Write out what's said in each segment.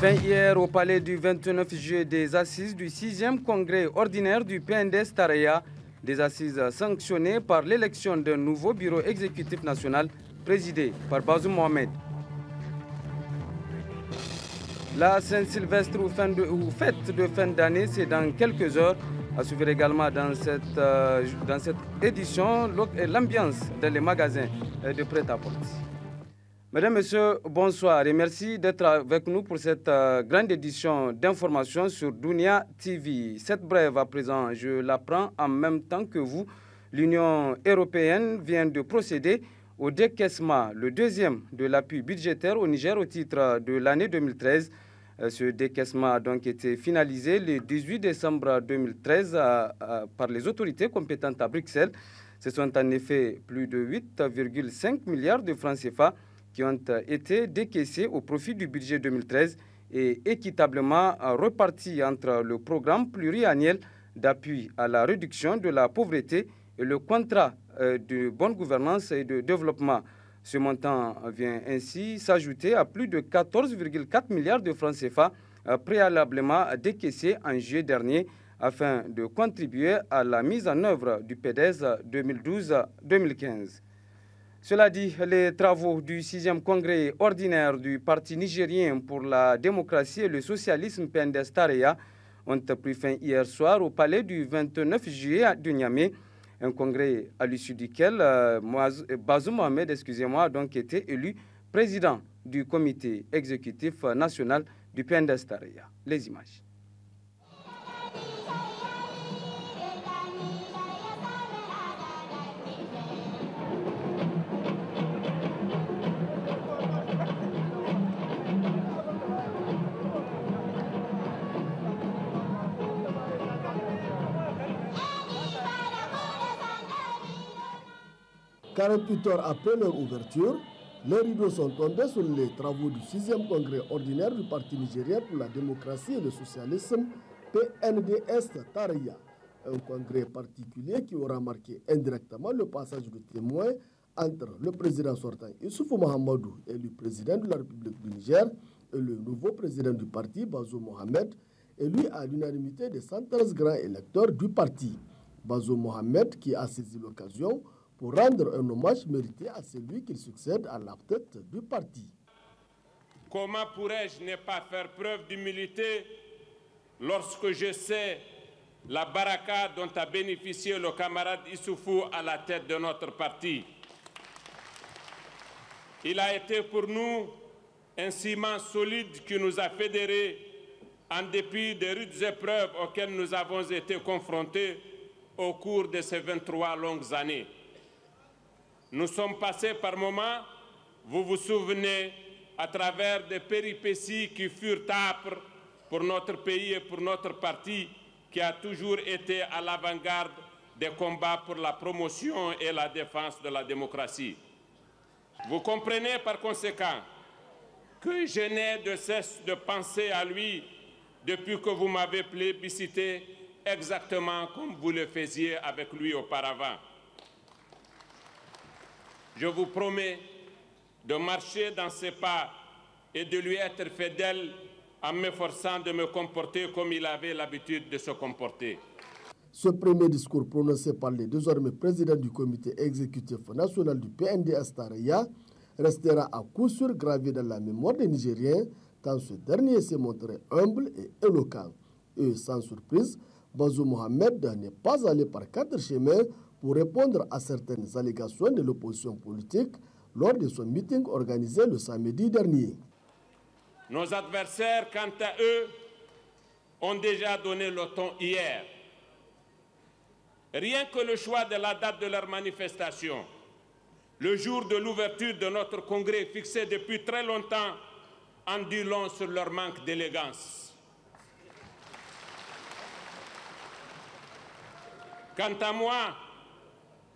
Fin hier au palais du 29 juillet des assises du 6e congrès ordinaire du PNDS Taraya, des assises sanctionnées par l'élection d'un nouveau bureau exécutif national présidé par Bazoum Mohamed. La Saint-Sylvestre ou fête de fin d'année, c'est dans quelques heures. À suivre également dans cette édition l'ambiance dans les magasins de prêt-à-porter. Mesdames, Messieurs, bonsoir et merci d'être avec nous pour cette grande édition d'information sur Dunia TV. Cette brève à présent, je l'apprends en même temps que vous. L'Union européenne vient de procéder au décaissement, le deuxième de l'appui budgétaire au Niger au titre de l'année 2013. Ce décaissement a donc été finalisé le 18 décembre 2013 par les autorités compétentes à Bruxelles. Ce sont en effet plus de 8,5 milliards de francs CFA qui ont été décaissés au profit du budget 2013 et équitablement repartis entre le programme pluriannuel d'appui à la réduction de la pauvreté et le contrat de bonne gouvernance et de développement. Ce montant vient ainsi s'ajouter à plus de 14,4 milliards de francs CFA préalablement décaissés en juillet dernier afin de contribuer à la mise en œuvre du PDS 2012-2015. Cela dit, les travaux du 6e congrès ordinaire du Parti nigérien pour la démocratie et le socialisme PNDS Taraya ont pris fin hier soir au palais du 29 juillet de Niamey. Un congrès à l'issue duquel Bazoum Mohamed a donc été élu président du comité exécutif national du PNDS Taraya. Les images. « 48 heures après leur ouverture, les rideaux sont tombés sur les travaux du 6e congrès ordinaire du Parti nigérien pour la démocratie et le socialisme, PNDS Taraya. Un congrès particulier qui aura marqué indirectement le passage de témoin entre le président sortant Issoufou Mahamadou, élu président de la République du Niger, et le nouveau président du parti, Bazoum Mohamed, élu à l'unanimité des 113 grands électeurs du parti. Bazoum Mohamed qui a saisi l'occasion pour rendre un hommage mérité à celui qui succède à la tête du parti. Comment pourrais-je ne pas faire preuve d'humilité lorsque je sais la baraka dont a bénéficié le camarade Issoufou à la tête de notre parti? Il a été pour nous un ciment solide qui nous a fédérés en dépit des rudes épreuves auxquelles nous avons été confrontés au cours de ces 23 longues années. Nous sommes passés par moments, vous vous souvenez, à travers des péripéties qui furent âpres pour notre pays et pour notre parti, qui a toujours été à l'avant-garde des combats pour la promotion et la défense de la démocratie. Vous comprenez par conséquent que je n'ai de cesse de penser à lui depuis que vous m'avez plébiscité exactement comme vous le faisiez avec lui auparavant. Je vous promets de marcher dans ses pas et de lui être fidèle en m'efforçant de me comporter comme il avait l'habitude de se comporter. Ce premier discours prononcé par le désormais président du comité exécutif national du PNDS Taraya restera à coup sûr gravé dans la mémoire des Nigériens, tant ce dernier s'est montré humble et éloquent. Et sans surprise, Bazoum Mohamed n'est pas allé par quatre chemins pour répondre à certaines allégations de l'opposition politique lors de son meeting organisé le samedi dernier. Nos adversaires, quant à eux, ont déjà donné le ton hier. Rien que le choix de la date de leur manifestation, le jour de l'ouverture de notre congrès fixé depuis très longtemps, en dit long sur leur manque d'élégance. Quant à moi,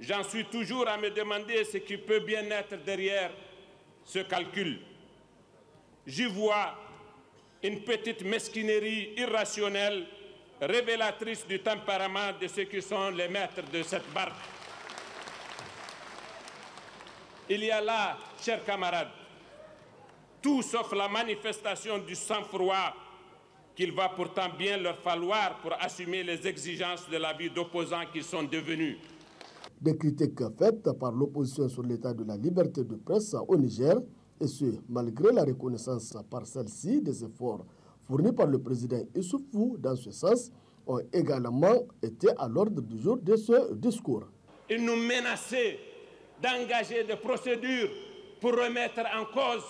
j'en suis toujours à me demander ce qui peut bien être derrière ce calcul. J'y vois une petite mesquinerie irrationnelle, révélatrice du tempérament de ceux qui sont les maîtres de cette barque. Il y a là, chers camarades, tout sauf la manifestation du sang-froid qu'il va pourtant bien leur falloir pour assumer les exigences de la vie d'opposants qu'ils sont devenus. Des critiques faites par l'opposition sur l'état de la liberté de presse au Niger, et ce, malgré la reconnaissance par celle-ci des efforts fournis par le président Issoufou dans ce sens, ont également été à l'ordre du jour de ce discours. Ils nous menaçaient d'engager des procédures pour remettre en cause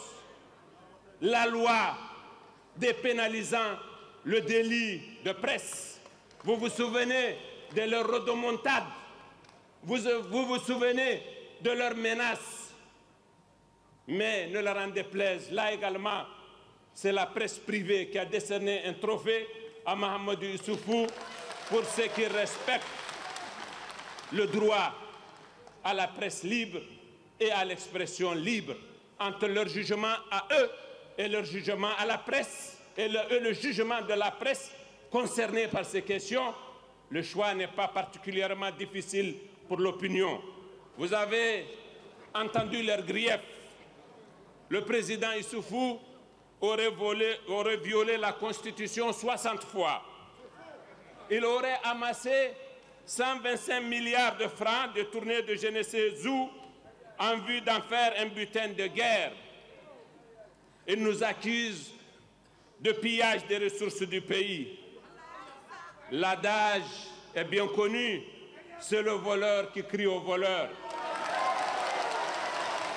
la loi dépénalisant le délit de presse. Vous vous souvenez de leur rodomontade, vous vous souvenez de leurs menaces. Mais ne leur en déplaise, là également, c'est la presse privée qui a décerné un trophée à Mahamadou Issoufou pour ce qui respecte le droit à la presse libre et à l'expression libre. Entre leur jugement à eux et leur jugement à la presse et le jugement de la presse concernée par ces questions, le choix n'est pas particulièrement difficile pour l'opinion. Vous avez entendu leurs griefs. Le président Issoufou aurait violé la Constitution 60 fois. Il aurait amassé 125 milliards de francs détournés de Genesezou en vue d'en faire un butin de guerre. Il nous accuse de pillage des ressources du pays. L'adage est bien connu, c'est le voleur qui crie au voleur.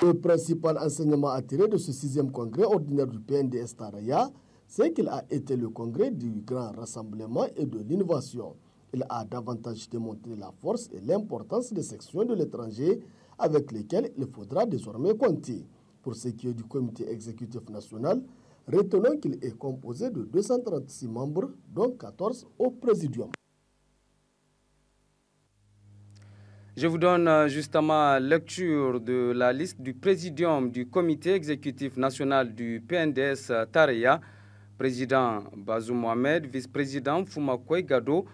Le principal enseignement à tirer de ce 6e congrès ordinaire du PNDS Taraya, c'est qu'il a été le congrès du grand rassemblement et de l'innovation. Il a davantage démontré la force et l'importance des sections de l'étranger avec lesquelles il faudra désormais compter. Pour ce qui est du comité exécutif national, retenons qu'il est composé de 236 membres, dont 14 au présidium. Je vous donne justement lecture de la liste du présidium du comité exécutif national du PNDS Taraya. Président Bazoum Mohamed, vice-président Foumakoy Gado,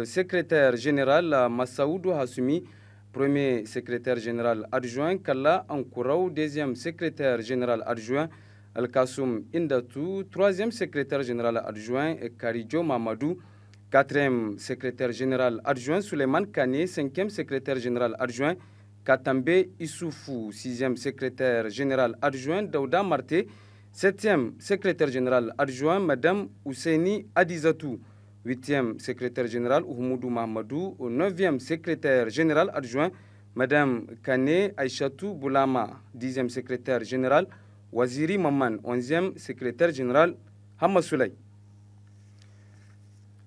secrétaire général Massaoudou Hassoumi, premier secrétaire général adjoint Kalla Ankouraou, deuxième secrétaire général adjoint Al-Kassoum Indatou, troisième secrétaire général adjoint Karidjo Mamadou, quatrième secrétaire général adjoint Suleiman Kane, cinquième secrétaire général adjoint Katambe Issoufou, sixième secrétaire général adjoint Daouda Marté, septième secrétaire général adjoint Madame Ousseini Adizatou, huitième secrétaire général Oumoudou Mahamadou, neuvième secrétaire général adjoint Madame Kane Aïchatou Boulama, dixième secrétaire général Waziri Maman, onzième secrétaire général Hamma Souley.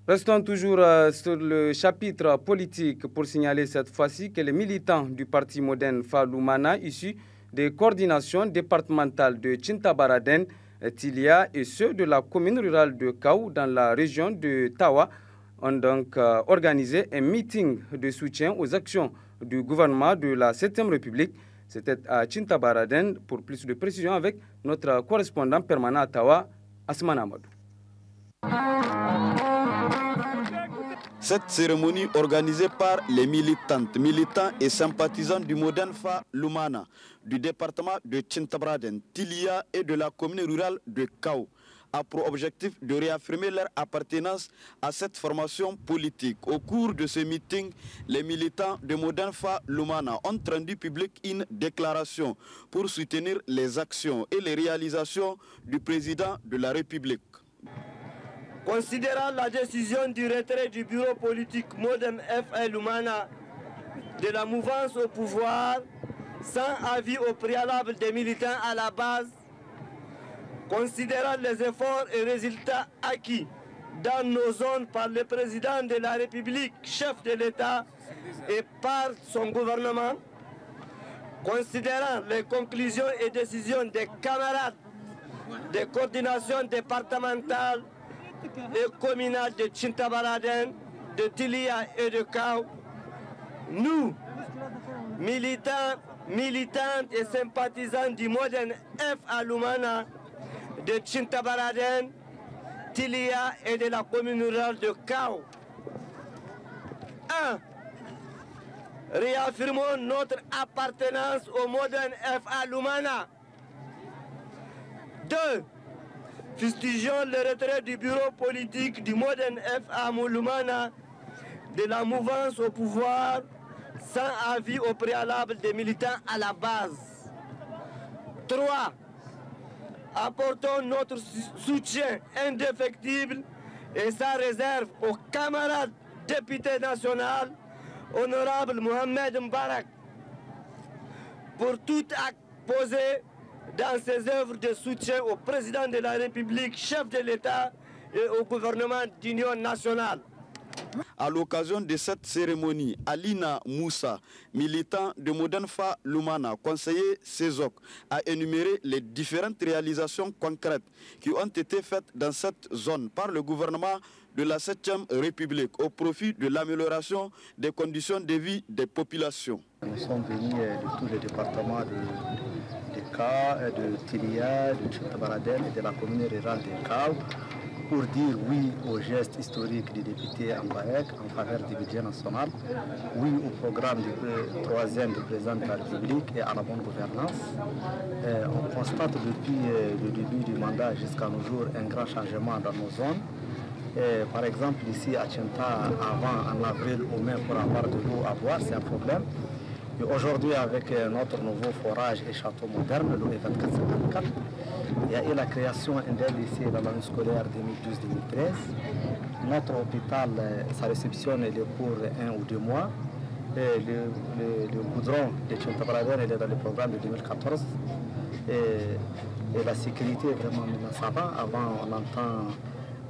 Restons toujours sur le chapitre politique pour signaler cette fois-ci que les militants du parti moderne Faloumana, issus des coordinations départementales de Tintabaraden, Tilia et ceux de la commune rurale de Kaou dans la région de Tawa, ont donc organisé un meeting de soutien aux actions du gouvernement de la 7e République. C'était à Tintabaraden. Pour plus de précisions avec notre correspondant permanent à Tawa, Asman Amadou. Cette cérémonie organisée par les militantes, militants et sympathisants du Modern Fa Lumana, du département de Tintabaraden, Tilia et de la commune rurale de Kaou a pour objectif de réaffirmer leur appartenance à cette formation politique. Au cours de ce meeting, les militants de Modern Fa Lumana ont rendu public une déclaration pour soutenir les actions et les réalisations du président de la République. Considérant la décision du retrait du bureau politique Modern Fa Lumana de la mouvance au pouvoir, sans avis au préalable des militants à la base, considérant les efforts et résultats acquis dans nos zones par le président de la République, chef de l'État, et par son gouvernement, considérant les conclusions et décisions des camarades des coordinations départementales et communales de Tintabaraden, de Tilia et de Kaou, nous, militants, militantes et sympathisants du Modern Fa Lumana, de Tintabaraden, Tilia et de la commune rurale de Kaou. 1. Réaffirmons notre appartenance au Modern Fa Lumana. 2. Fustigeons le retrait du bureau politique du Modern FA Lumana de la mouvance au pouvoir sans avis au préalable des militants à la base. 3. Apportons notre soutien indéfectible et sans réserve aux camarades députés nationaux, honorable Mohamed Mbarak, pour tout acte posé dans ses œuvres de soutien au président de la République, chef de l'État et au gouvernement d'union nationale. À l'occasion de cette cérémonie, Alina Moussa, militant de Modenfa Lumana, conseiller CESOC, a énuméré les différentes réalisations concrètes qui ont été faites dans cette zone par le gouvernement de la 7e République au profit de l'amélioration des conditions de vie des populations. Nous sommes venus de tous les départements de Kao, de Tilia, de Tchintabaraden et de la commune rurale de Kao pour dire oui au geste historique du député Mbarek en faveur du budget national, oui au programme du 3e du président de la République et à la bonne gouvernance. On constate depuis le début du mandat jusqu'à nos jours un grand changement dans nos zones. Par exemple, ici à Tchinta, avant en avril au mai pour avoir de l'eau à boire, c'est un problème. Et aujourd'hui, avec notre nouveau forage et château moderne, l'eau est 24-54, il y a eu la création d'un lycée dans l'année scolaire 2012-2013. Notre hôpital, sa réception elle est pour 1 ou 2 mois. Le goudron de Tchintabaraden est dans le programme de 2014. Et la sécurité, vraiment, maintenant, ça va. Avant, on entend...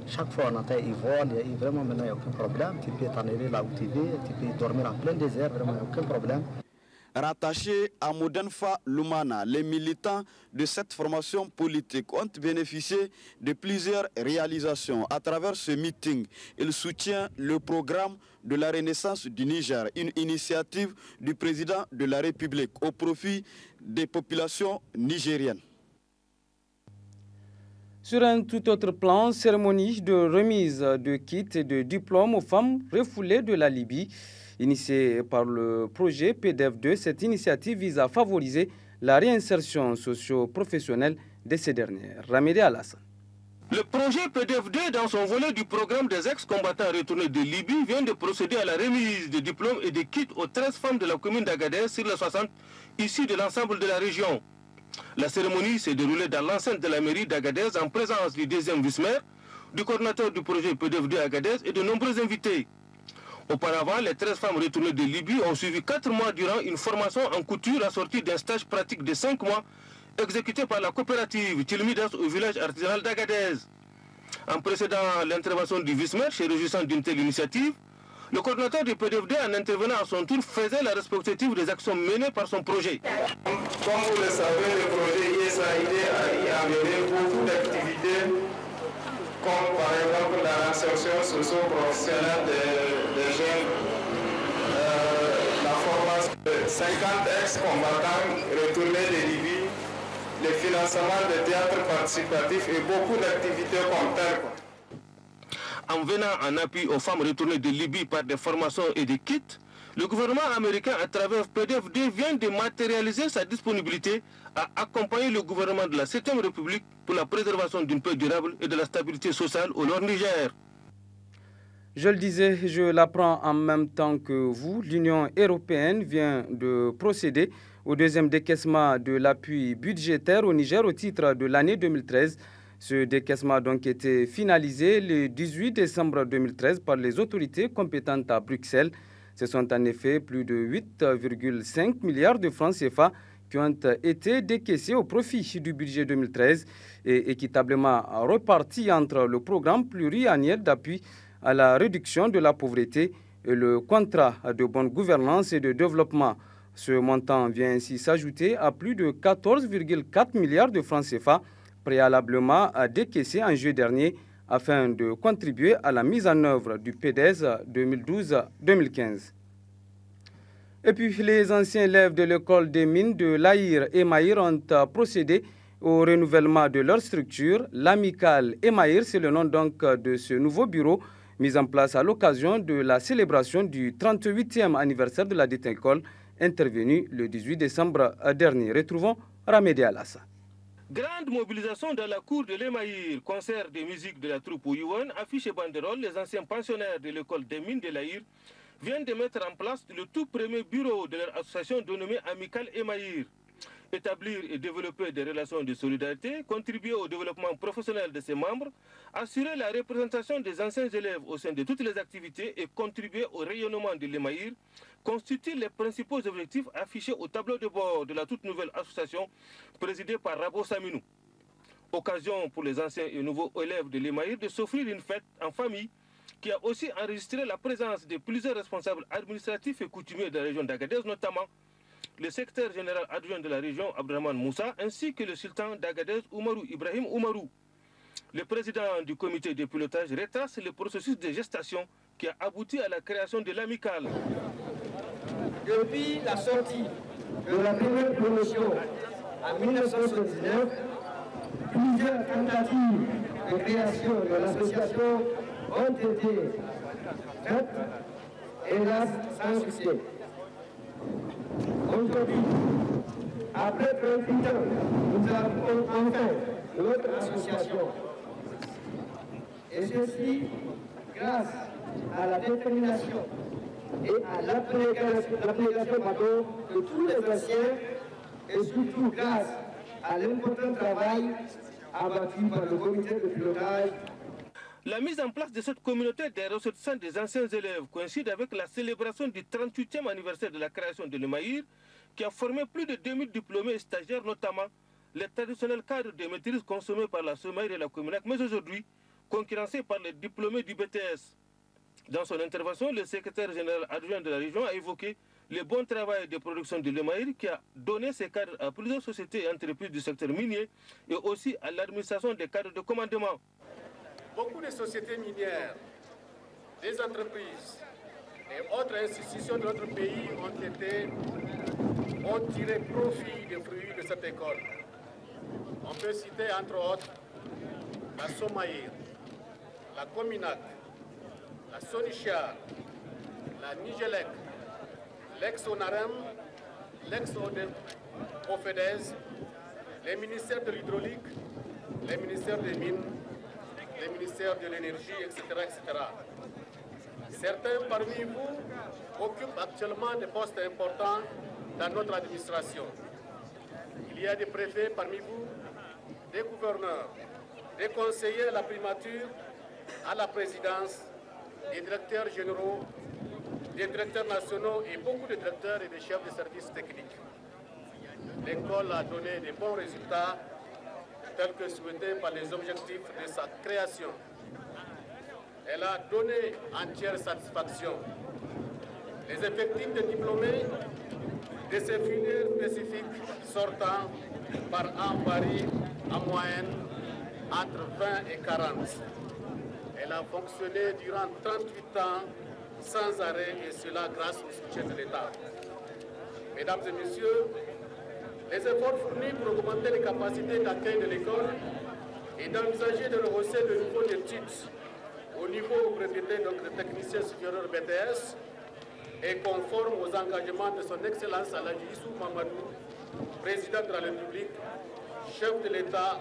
Chaque fois on entend ils volent, et vraiment maintenant il n'y a aucun problème. Tu peux t'en aller là où tu veux, tu peux dormir en plein désert, vraiment il n'y a aucun problème. Rattachés à Modenfa Lumana, les militants de cette formation politique ont bénéficié de plusieurs réalisations. À travers ce meeting, ils soutiennent le programme de la Renaissance du Niger, une initiative du président de la République au profit des populations nigériennes. Sur un tout autre plan, cérémonie de remise de kits et de diplômes aux femmes refoulées de la Libye. Initiée par le projet PDF2, cette initiative vise à favoriser la réinsertion socio-professionnelle de ces dernières. Ramedé Alassane. Le projet PDF2, dans son volet du programme des ex-combattants retournés de Libye, vient de procéder à la remise de diplômes et de kits aux 13 femmes de la commune d'Agadez sur les 60 issues de l'ensemble de la région. La cérémonie s'est déroulée dans l'enceinte de la mairie d'Agadez en présence du 2e vice-maire, du coordinateur du projet PDF2 Agadez et de nombreux invités. Auparavant, les 13 femmes retournées de Libye ont suivi 4 mois durant une formation en couture assortie d'un stage pratique de 5 mois exécuté par la coopérative Tilmidas au village artisanal d'Agadez. En précédant l'intervention du vice-maire, se réjouissant d'une telle initiative, le coordinateur du PDF2, en intervenant à son tour, faisait la rétrospective des actions menées par son projet. Comme vous le savez, le projet ISAID a mené beaucoup d'activités, comme par exemple la réinsertion socio-professionnelle des jeunes, la formation de 50 ex-combattants retournés de Libye, le financement de théâtres participatifs et beaucoup d'activités comme telles. En venant en appui aux femmes retournées de Libye par des formations et des kits, le gouvernement américain, à travers PDF2, vient de matérialiser sa disponibilité à accompagner le gouvernement de la 7e République pour la préservation d'une paix durable et de la stabilité sociale au Nord Niger. Je le disais, je l'apprends en même temps que vous. L'Union européenne vient de procéder au 2e décaissement de l'appui budgétaire au Niger au titre de l'année 2013. Ce décaissement a donc été finalisé le 18 décembre 2013 par les autorités compétentes à Bruxelles. Ce sont en effet plus de 8,5 milliards de francs CFA qui ont été décaissés au profit du budget 2013 et équitablement repartis entre le programme pluriannuel d'appui à la réduction de la pauvreté et le contrat de bonne gouvernance et de développement. Ce montant vient ainsi s'ajouter à plus de 14,4 milliards de francs CFA préalablement décaissés en juillet dernier afin de contribuer à la mise en œuvre du PDS 2012-2015. Et puis, les anciens élèves de l'école des mines de l'Aïr et Maïr ont procédé au renouvellement de leur structure. L'Amicale Emaïr, c'est le nom donc de ce nouveau bureau mis en place à l'occasion de la célébration du 38e anniversaire de la dite école, intervenue le 18 décembre dernier. Retrouvons Ramedé Alassane. Grande mobilisation dans la cour de l'Emaïr, concert de musique de la troupe Ouiouane, affiche et banderole. Les anciens pensionnaires de l'école des mines de l'Aïr viennent de mettre en place le tout premier bureau de leur association dénommée Amicale Emaïr. Établir et développer des relations de solidarité, contribuer au développement professionnel de ses membres, assurer la représentation des anciens élèves au sein de toutes les activités et contribuer au rayonnement de l'Emaïr constituent les principaux objectifs affichés au tableau de bord de la toute nouvelle association présidée par Rabo Saminou. Occasion pour les anciens et nouveaux élèves de l'Emaïr de s'offrir une fête en famille qui a aussi enregistré la présence de plusieurs responsables administratifs et coutumiers de la région d'Agadez, notamment le secrétaire général adjoint de la région, Abdraman Moussa, ainsi que le sultan d'Agadez, Oumarou Ibrahim Oumarou. Le président du comité de pilotage retrace le processus de gestation qui a abouti à la création de l'amicale. Depuis la sortie de la première promotion en 1979, plusieurs tentatives de création de l'association ont été faites, hélas sans succès. Aujourd'hui, après 38 ans, nous avons enfin notre association. Et ceci grâce à la détermination et à l'abnégation de tous les anciens et surtout grâce à l'important travail abattu par le comité de pilotage. La mise en place de cette communauté des ressortissants des anciens élèves coïncide avec la célébration du 38e anniversaire de la création de l'Emaïr, qui a formé plus de 2000 diplômés et stagiaires, notamment les traditionnels cadres de maîtrise consommés par la SOMAIR et la Cominac, mais aujourd'hui concurrencés par les diplômés du BTS. Dans son intervention, le secrétaire général adjoint de la région a évoqué le bon travail de production de l'Emaïr qui a donné ses cadres à plusieurs sociétés et entreprises du secteur minier et aussi à l'administration des cadres de commandement. Beaucoup de sociétés minières, des entreprises et autres institutions de notre pays ont tiré profit des fruits de cette école. On peut citer entre autres la SOMAIR, la Cominac, la Sonichar, la Nigelec, l'ex-ONAREM, l'ex-OFEDES, les ministères de l'hydraulique, les ministères des mines, les ministères de l'énergie, etc., etc. Certains parmi vous occupent actuellement des postes importants dans notre administration. Il y a des préfets parmi vous, des gouverneurs, des conseillers à la primature, à la présidence, des directeurs généraux, des directeurs nationaux et beaucoup de directeurs et de chefs de services techniques. L'école a donné de bons résultats tels que souhaités par les objectifs de sa création. Elle a donné entière satisfaction. Les effectifs de diplômés de ces filières spécifiques sortant par an varient en moyenne entre 20 et 40. Elle a fonctionné durant 38 ans sans arrêt et cela grâce au soutien de l'État. Mesdames et messieurs, les efforts fournis pour augmenter les capacités d'accueil de l'école et d'envisager de rehausser le niveau d'études au niveau breveté donc de technicien supérieur BTS est conforme aux engagements de son Excellence Aladji Issou Mamadou, président de la République, chef de l'État,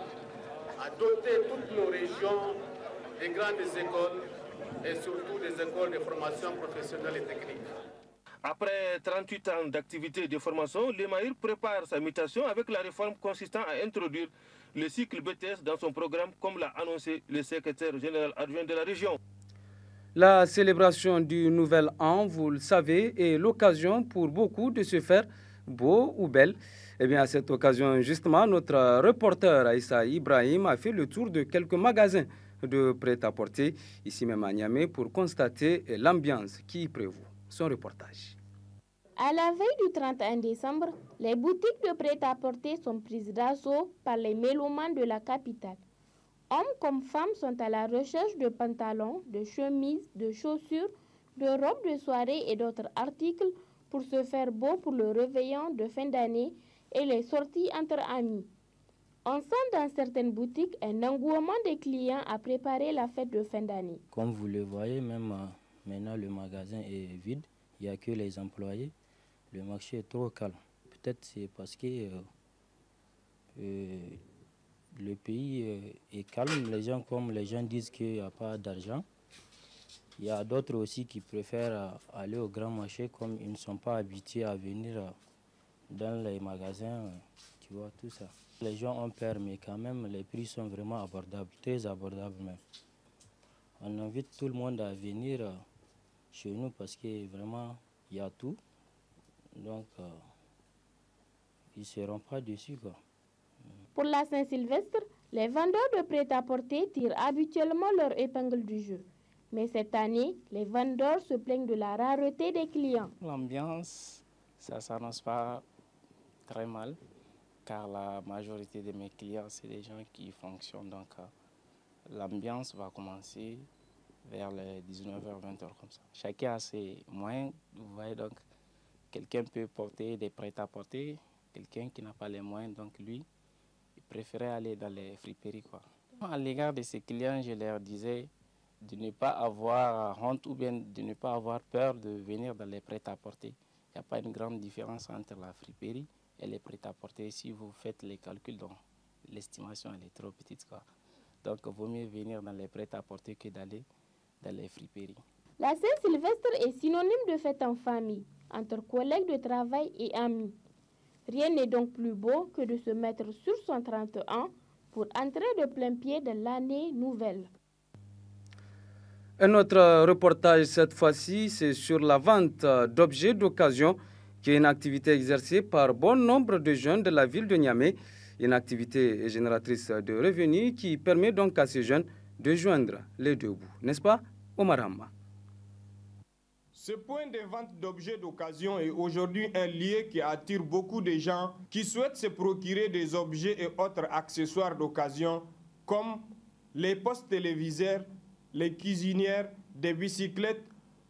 à doter toutes nos régions des grandes écoles et surtout des écoles de formation professionnelle et technique. Après 38 ans d'activité de formation, l'Emaïr prépare sa mutation avec la réforme consistant à introduire le cycle BTS dans son programme, comme l'a annoncé le secrétaire général adjoint de la région. La célébration du Nouvel An, vous le savez, est l'occasion pour beaucoup de se faire beau ou belle. Eh bien, à cette occasion, justement, notre reporter Aïssa Ibrahim a fait le tour de quelques magasins de prêt-à-porter, ici même à Niamey, pour constater l'ambiance qui y prévaut. Son reportage. À la veille du 31 décembre, les boutiques de prêt-à-porter sont prises d'assaut par les mélomanes de la capitale. Hommes comme femmes sont à la recherche de pantalons, de chemises, de chaussures, de robes de soirée et d'autres articles pour se faire beau pour le réveillon de fin d'année et les sorties entre amis. On sent dans certaines boutiques un engouement des clients à préparer la fête de fin d'année. Comme vous le voyez, même maintenant le magasin est vide, il n'y a que les employés. Le marché est trop calme. Peut-être c'est parce que le pays est calme. Les gens disent qu'il n'y a pas d'argent. Il y a d'autres aussi qui préfèrent aller au grand marché comme ils ne sont pas habitués à venir dans les magasins, tu vois, tout ça. Les gens ont peur, mais quand même, les prix sont vraiment abordables, très abordables même. On invite tout le monde à venir chez nous parce que vraiment, il y a tout. Donc, ils ne seront pas déçus, quoi. Pour la Saint-Sylvestre, les vendeurs de prêt-à-porter tirent habituellement leur épingle du jeu. Mais cette année, les vendeurs se plaignent de la rareté des clients. L'ambiance, ça ne s'annonce pas très mal, car la majorité de mes clients, c'est des gens qui fonctionnent. Donc, l'ambiance va commencer vers les 19h, 20h comme ça. Chacun a ses moyens. Vous voyez, donc, quelqu'un peut porter des prêt-à-porter, quelqu'un qui n'a pas les moyens, donc lui, il préférait aller dans les friperies, quoi. À l'égard de ces clients, je leur disais de ne pas avoir honte ou bien de ne pas avoir peur de venir dans les prêt-à-porter. Il n'y a pas une grande différence entre la friperie et les prêt-à-porter. Si vous faites les calculs, l'estimation elle est trop petite, quoi. Donc, il vaut mieux venir dans les prêt-à-porter que d'aller dans les friperies. La Saint-Sylvestre est synonyme de fête en famille, entre collègues de travail et amis. Rien n'est donc plus beau que de se mettre sur son 31 pour entrer de plein pied dans l'année nouvelle. Un autre reportage cette fois-ci, c'est sur la vente d'objets d'occasion, qui est une activité exercée par bon nombre de jeunes de la ville de Niamey. Une activité génératrice de revenus qui permet donc à ces jeunes de joindre les deux bouts. N'est-ce pas, Omar Hamma? Ce point de vente d'objets d'occasion est aujourd'hui un lieu qui attire beaucoup de gens qui souhaitent se procurer des objets et autres accessoires d'occasion comme les postes téléviseurs, les cuisinières, des bicyclettes.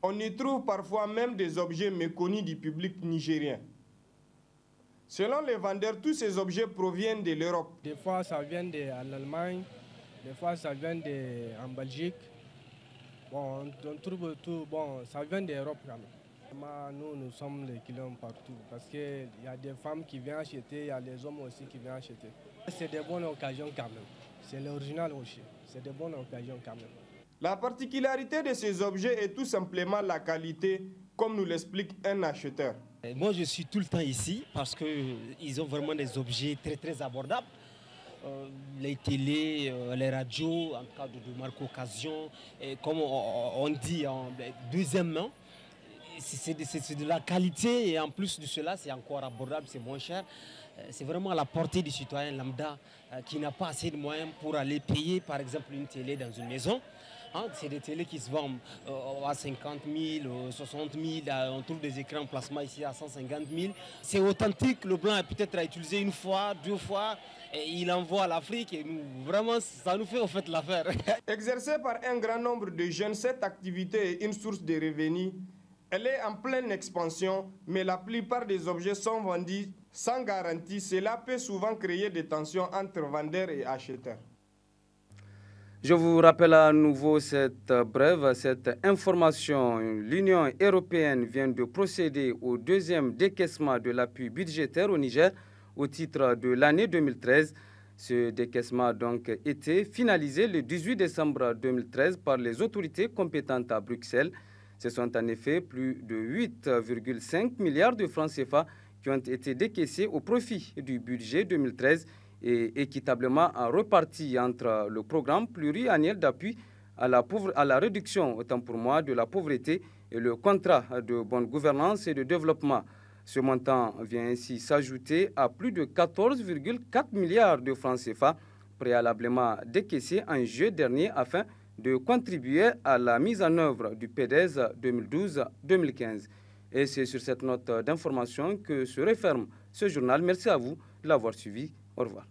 On y trouve parfois même des objets méconnus du public nigérien. Selon les vendeurs, tous ces objets proviennent de l'Europe. Des fois, ça vient d'Allemagne, des fois, ça vient en Belgique. Bon, on trouve tout, bon, ça vient d'Europe quand même. Nous sommes les clients partout parce qu'il y a des femmes qui viennent acheter, il y a des hommes aussi qui viennent acheter. C'est des bonnes occasions quand même. C'est l'original aussi. C'est des bonnes occasions quand même. La particularité de ces objets est tout simplement la qualité, comme nous l'explique un acheteur. Moi, je suis tout le temps ici parce qu'ils ont vraiment des objets très, très abordables. Les télés, les radios, en cas de marque occasion, et comme on dit en deuxième main, c'est de la qualité et en plus de cela, c'est encore abordable, c'est moins cher. C'est vraiment à la portée du citoyen lambda qui n'a pas assez de moyens pour aller payer par exemple une télé dans une maison. C'est des télés qui se vendent à 50 000, 60 000, on trouve des écrans plasma ici à 150 000. C'est authentique, le blanc est peut-être à utiliser une fois, deux fois, et il envoie à l'Afrique et nous, vraiment ça nous fait au fait l'affaire. Exercée par un grand nombre de jeunes, cette activité est une source de revenus. Elle est en pleine expansion, mais la plupart des objets sont vendus sans garantie. Cela peut souvent créer des tensions entre vendeurs et acheteurs. Je vous rappelle à nouveau cette information. L'Union européenne vient de procéder au deuxième décaissement de l'appui budgétaire au Niger au titre de l'année 2013. Ce décaissement a donc été finalisé le 18 décembre 2013 par les autorités compétentes à Bruxelles. Ce sont en effet plus de 8,5 milliards de francs CFA qui ont été décaissés au profit du budget 2013 et équitablement repartis entre le programme pluriannuel d'appui à la réduction, autant pour moi, de la pauvreté et le contrat de bonne gouvernance et de développement. Ce montant vient ainsi s'ajouter à plus de 14,4 milliards de francs CFA préalablement décaissés en juillet dernier afin de contribuer à la mise en œuvre du PDS 2012-2015. Et c'est sur cette note d'information que se referme ce journal. Merci à vous de l'avoir suivi. Au revoir.